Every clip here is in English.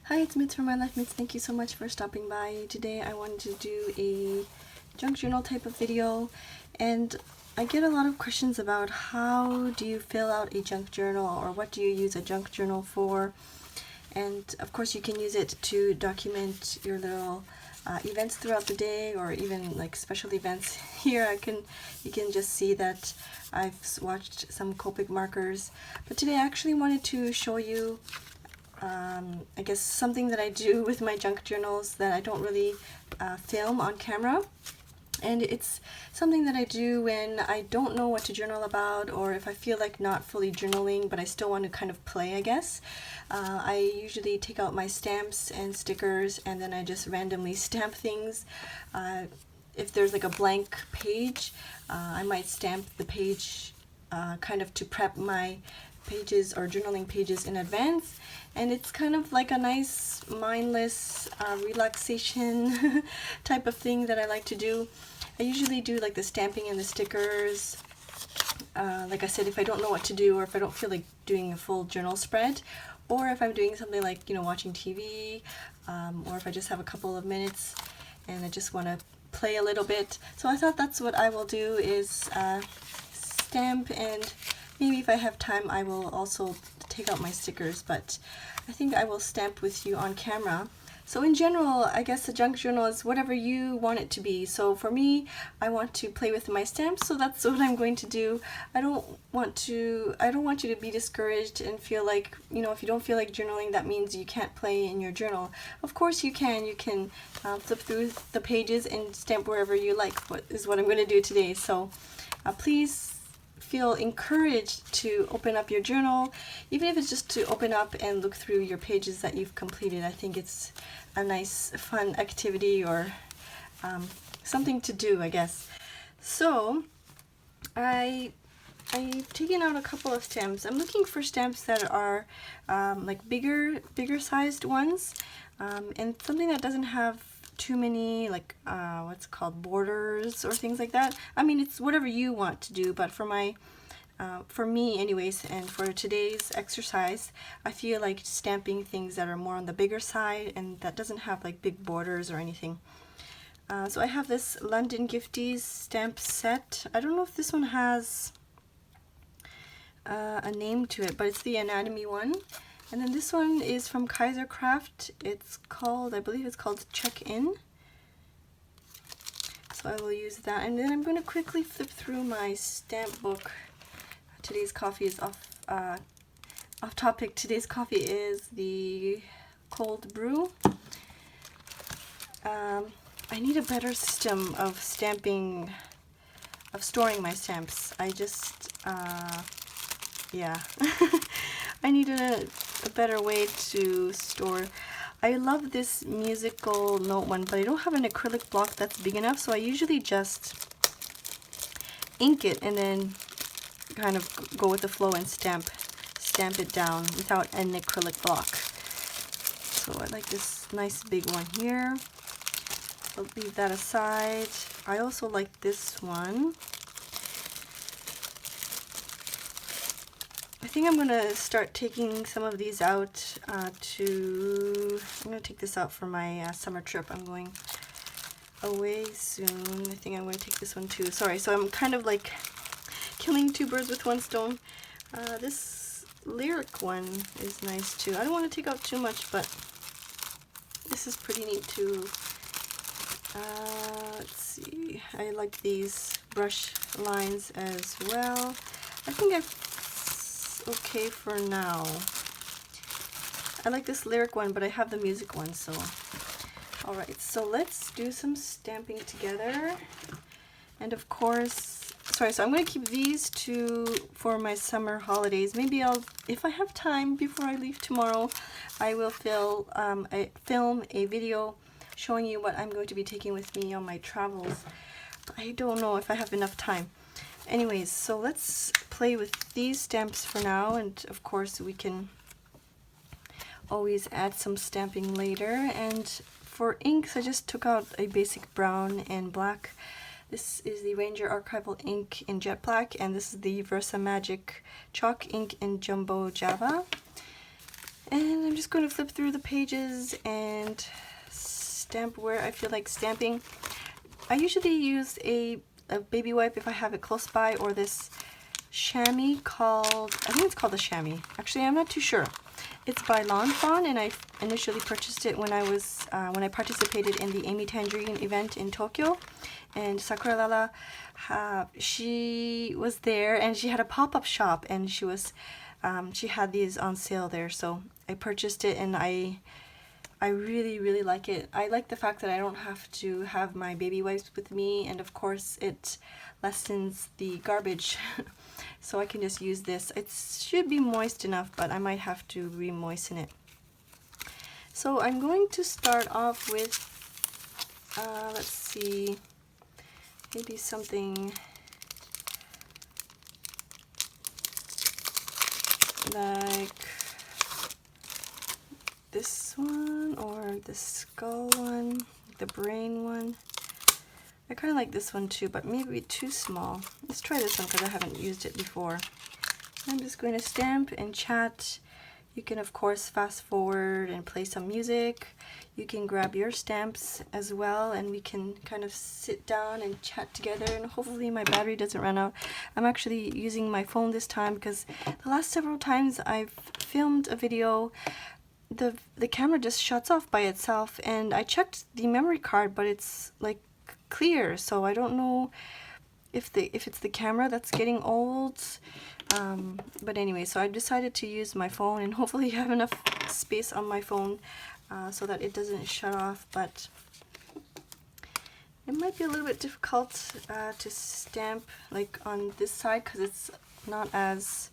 Hi, it's Mits from MyLifeMits. Thank you so much for stopping by. Today I wanted to do a junk journal type of video, and I get a lot of questions about how do you fill out a junk journal, or what do you use a junk journal for. And of course you can use it to document your little events throughout the day, or even like special events. Here you can just see that I've swatched some Copic markers, but today I actually wanted to show you I guess something that I do with my junk journals that I don't really film on camera. And it's something that I do when I don't know what to journal about, or if I feel like not fully journaling but I still want to kind of play, I guess. I usually take out my stamps and stickers and then I just randomly stamp things. If there's like a blank page, I might stamp the page kind of to prep my pages or journaling pages in advance, and it's kind of like a nice mindless relaxation type of thing that I like to do. I usually do like the stamping and the stickers, like I said, if I don't know what to do, or if I don't feel like doing a full journal spread, or if I'm doing something like, you know, watching TV, or if I just have a couple of minutes and I just want to play a little bit. So I thought that's what I will do, is stamp, and maybe if I have time I will also take out my stickers, but I think I will stamp with you on camera. So in general, I guess a junk journal is whatever you want it to be. So for me, I want to play with my stamps, so that's what I'm going to do. I don't want you to be discouraged and feel like, you know, if you don't feel like journaling, that means you can't play in your journal. Of course you can. You can flip through the pages and stamp wherever you like, what I'm going to do today. So please feel encouraged to open up your journal, even if it's just to open up and look through your pages that you've completed. I think it's a nice fun activity, or something to do, I guess. So I've taken out a couple of stamps. I'm looking for stamps that are like bigger sized ones, and something that doesn't have too many like what's it called, borders or things like that. I mean, it's whatever you want to do, but for me anyways, and for today's exercise, I feel like stamping things that are more on the bigger side and that doesn't have like big borders or anything. So I have this London Gifties stamp set. I don't know if this one has a name to it, but it's the anatomy one. And then this one is from Kaiser Craft. It's called, I believe it's called Check-In. So I will use that. And then I'm going to quickly flip through my stamp book. Today's coffee is off topic. Today's coffee is the cold brew. I need a better system of stamping, of storing my stamps. I just, yeah. I need a better way to store. I love this musical note one, but I don't have an acrylic block that's big enough, so I usually just ink it and then kind of go with the flow and stamp it down without an acrylic block. So I like this nice big one here. I'll leave that aside. I also like this one. I think I'm going to start taking some of these out I'm going to take this out for my summer trip. I'm going away soon. I think I'm going to take this one too. Sorry, so I'm kind of like killing two birds with one stone. This lyric one is nice too. I don't want to take out too much, but this is pretty neat too. Let's see. I like these brush lines as well. I think okay for now. I like this lyric one, but I have the music one, so alright, so let's do some stamping together. And of course, sorry, so I'm going to keep these two for my summer holidays. Maybe if I have time before I leave tomorrow, I will film a video showing you what I'm going to be taking with me on my travels. I don't know if I have enough time. Anyways, so let's play with these stamps for now, and of course we can always add some stamping later. And for inks, I just took out a basic brown and black. This is the Ranger Archival ink in jet black, and this is the Versa Magic chalk ink in jumbo java. And I'm just going to flip through the pages and stamp where I feel like stamping. I usually use a baby wipe if I have it close by, or this chamois called, I think it's called a chamois. Actually, I'm not too sure. It's by Lawn Fawn, and I initially purchased it when I participated in the Amy Tangerine event in Tokyo. And Sakura Lala, she was there, and she had a pop-up shop, and she had these on sale there. So I purchased it, and I really like it. I like the fact that I don't have to have my baby wipes with me, and of course it lessens the garbage. So I can just use this. It should be moist enough, but I might have to re-moisten it. So I'm going to start off with, let's see, maybe something like this one, or the skull one, the brain one. I kind of like this one too, but maybe too small. Let's try this one because I haven't used it before. I'm just going to stamp and chat. You can of course fast forward and play some music. You can grab your stamps as well, and we can kind of sit down and chat together, and hopefully my battery doesn't run out. I'm actually using my phone this time because the last several times I've filmed a video, the camera just shuts off by itself, and I checked the memory card, but it's like clear, so I don't know if it's the camera that's getting old. But anyway, so I decided to use my phone, and hopefully have enough space on my phone so that it doesn't shut off. But it might be a little bit difficult to stamp like on this side because it's not as,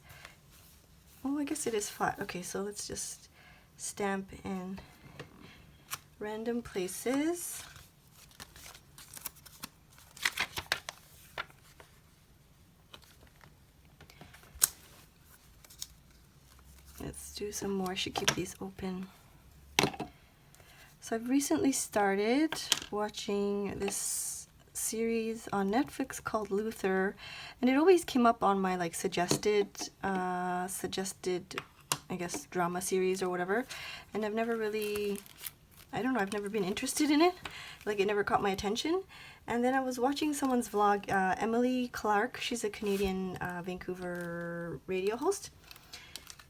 oh, I guess it is flat. Okay, so let's just stamp in random places. Let's do some more. I should keep these open. So I've recently started watching this series on Netflix called Luther, and it always came up on my like suggested I guess drama series or whatever, and I've never really, I don't know, I've never been interested in it. Like, it never caught my attention. And then I was watching someone's vlog, Emily Clark. She's a Canadian Vancouver radio host,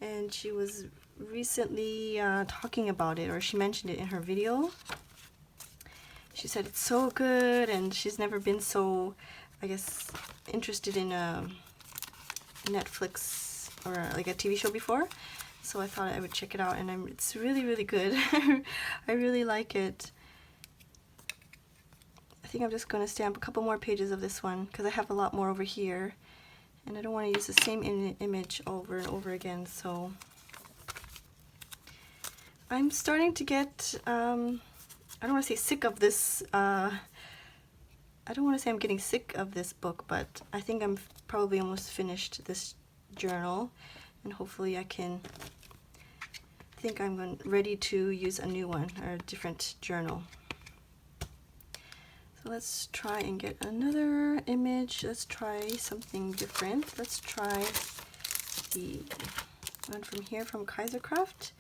and she was recently talking about it, or she mentioned it in her video. She said it's so good, and she's never been so, I guess, interested in a Netflix or like a TV show before. So I thought I would check it out, and it's really good. I really like it. I think I'm just going to stamp a couple more pages of this one because I have a lot more over here, and I don't want to use the same image over and over again. So I'm starting to get, I don't want to say sick of this, I don't want to say I'm getting sick of this book, but I think I'm probably almost finished this journal, and hopefully I think I'm ready to use a new one or a different journal. So let's try and get another image. Let's try something different. Let's try the one from here from Kaisercraft.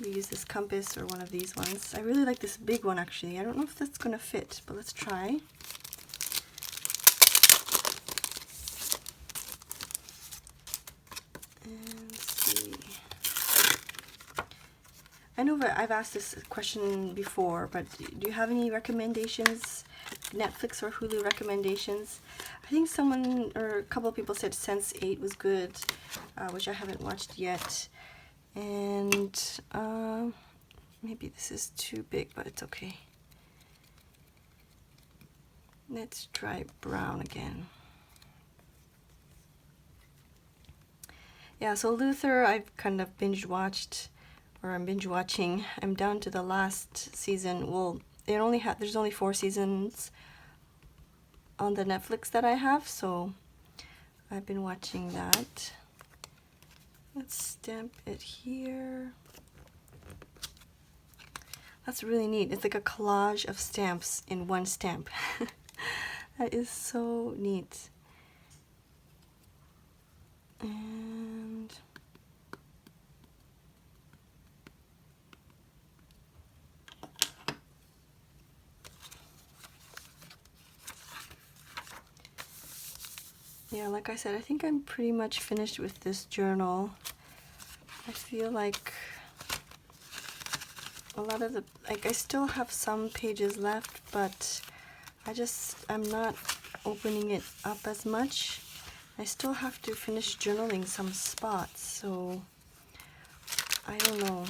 We use this compass or one of these ones. I really like this big one actually. I don't know if that's gonna fit, but let's try. And see. I know that I've asked this question before, but do you have any recommendations, Netflix or Hulu recommendations? I think someone or a couple of people said Sense8 was good, which I haven't watched yet. And maybe this is too big, but it's okay. Let's try brown again. Yeah, so Luther I've kind of binge watched, or I'm binge watching. I'm down to the last season. Well, there's only 4 seasons on the Netflix that I have, so I've been watching that. Let's stamp it here. That's really neat. It's like a collage of stamps in one stamp. That is so neat. And yeah, like I said, I think I'm pretty much finished with this journal. I feel like a lot of the, like I still have some pages left, but I'm not opening it up as much. I still have to finish journaling some spots, so I don't know.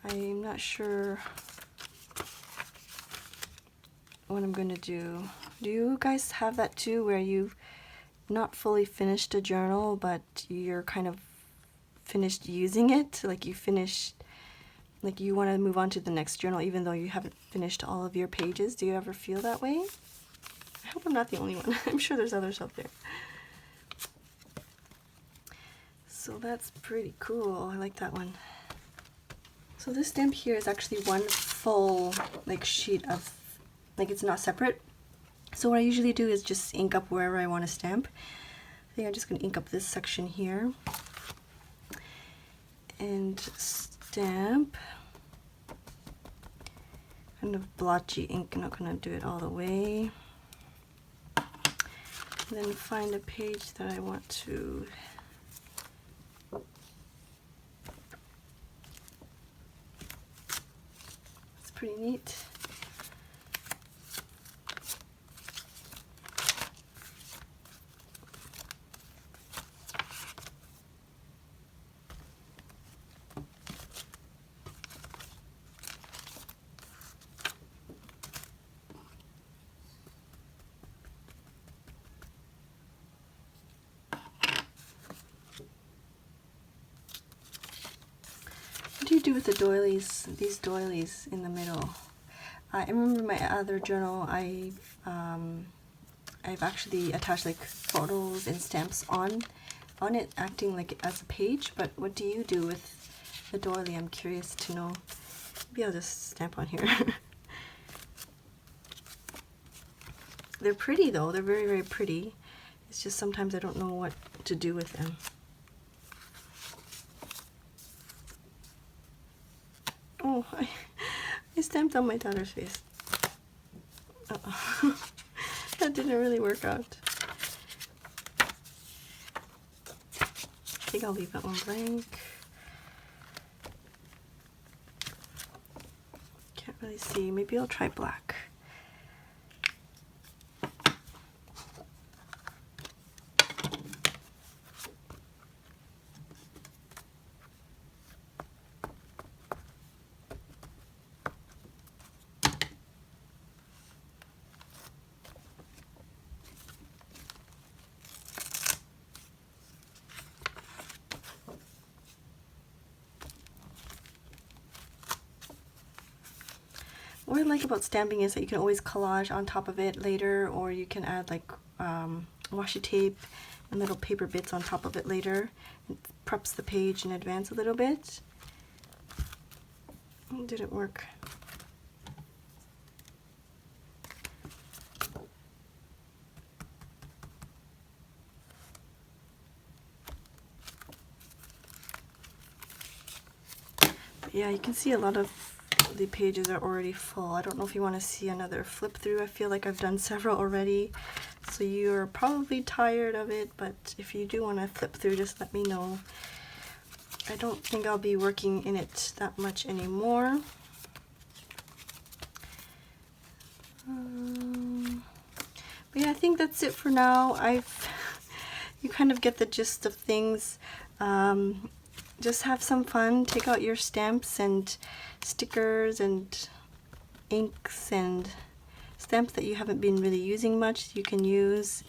I'm not sure what I'm gonna do. Do you guys have that too, where you've not fully finished a journal, but you're kind of finished using it? Like you finished, like you want to move on to the next journal even though you haven't finished all of your pages. Do you ever feel that way? I hope I'm not the only one. I'm sure there's others out there. So that's pretty cool. I like that one. So this stamp here is actually one full like sheet of, like it's not separate. So what I usually do is just ink up wherever I want to stamp. I think I'm just going to ink up this section here and stamp. Kind of blotchy ink, I'm not going to do it all the way. And then find a page that I want to pretty neat. What do you do with the doilies, these doilies in the middle? I remember my other journal, I've actually attached like photos and stamps on it, acting like as a page. But what do you do with the doily? I'm curious to know. Maybe I'll just stamp on here. They're pretty though. They're very, very pretty. It's just sometimes I don't know what to do with them. Oh, I stamped on my daughter's face. Uh-oh. That didn't really work out. I think I'll leave that one blank. Can't really see. Maybe I'll try black. What I like about stamping is that you can always collage on top of it later, or you can add like washi tape and little paper bits on top of it later. It preps the page in advance a little bit. It didn't work. But yeah, you can see a lot of the pages are already full. I don't know if you want to see another flip through. I feel like I've done several already, so you're probably tired of it, but if you do want to flip through, just let me know. I don't think I'll be working in it that much anymore. But yeah, I think that's it for now. You kind of get the gist of things. Just have some fun. Take out your stamps and stickers and inks and stamps that you haven't been really using much, you can use.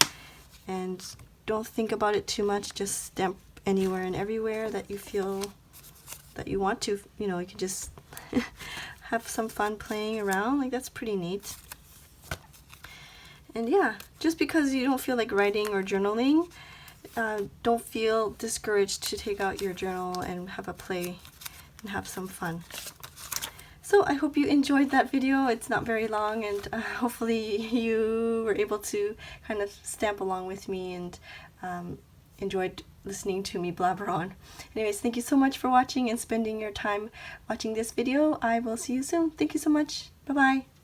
And don't think about it too much. Just stamp anywhere and everywhere that you feel that you want to. You know, you can just have some fun playing around. Like, that's pretty neat. And yeah, just because you don't feel like writing or journaling, don't feel discouraged to take out your journal and have a play and have some fun. So I hope you enjoyed that video. It's not very long, and hopefully you were able to kind of stamp along with me and enjoyed listening to me blabber on. Anyways, thank you so much for watching and spending your time watching this video. I will see you soon. Thank you so much. Bye-bye.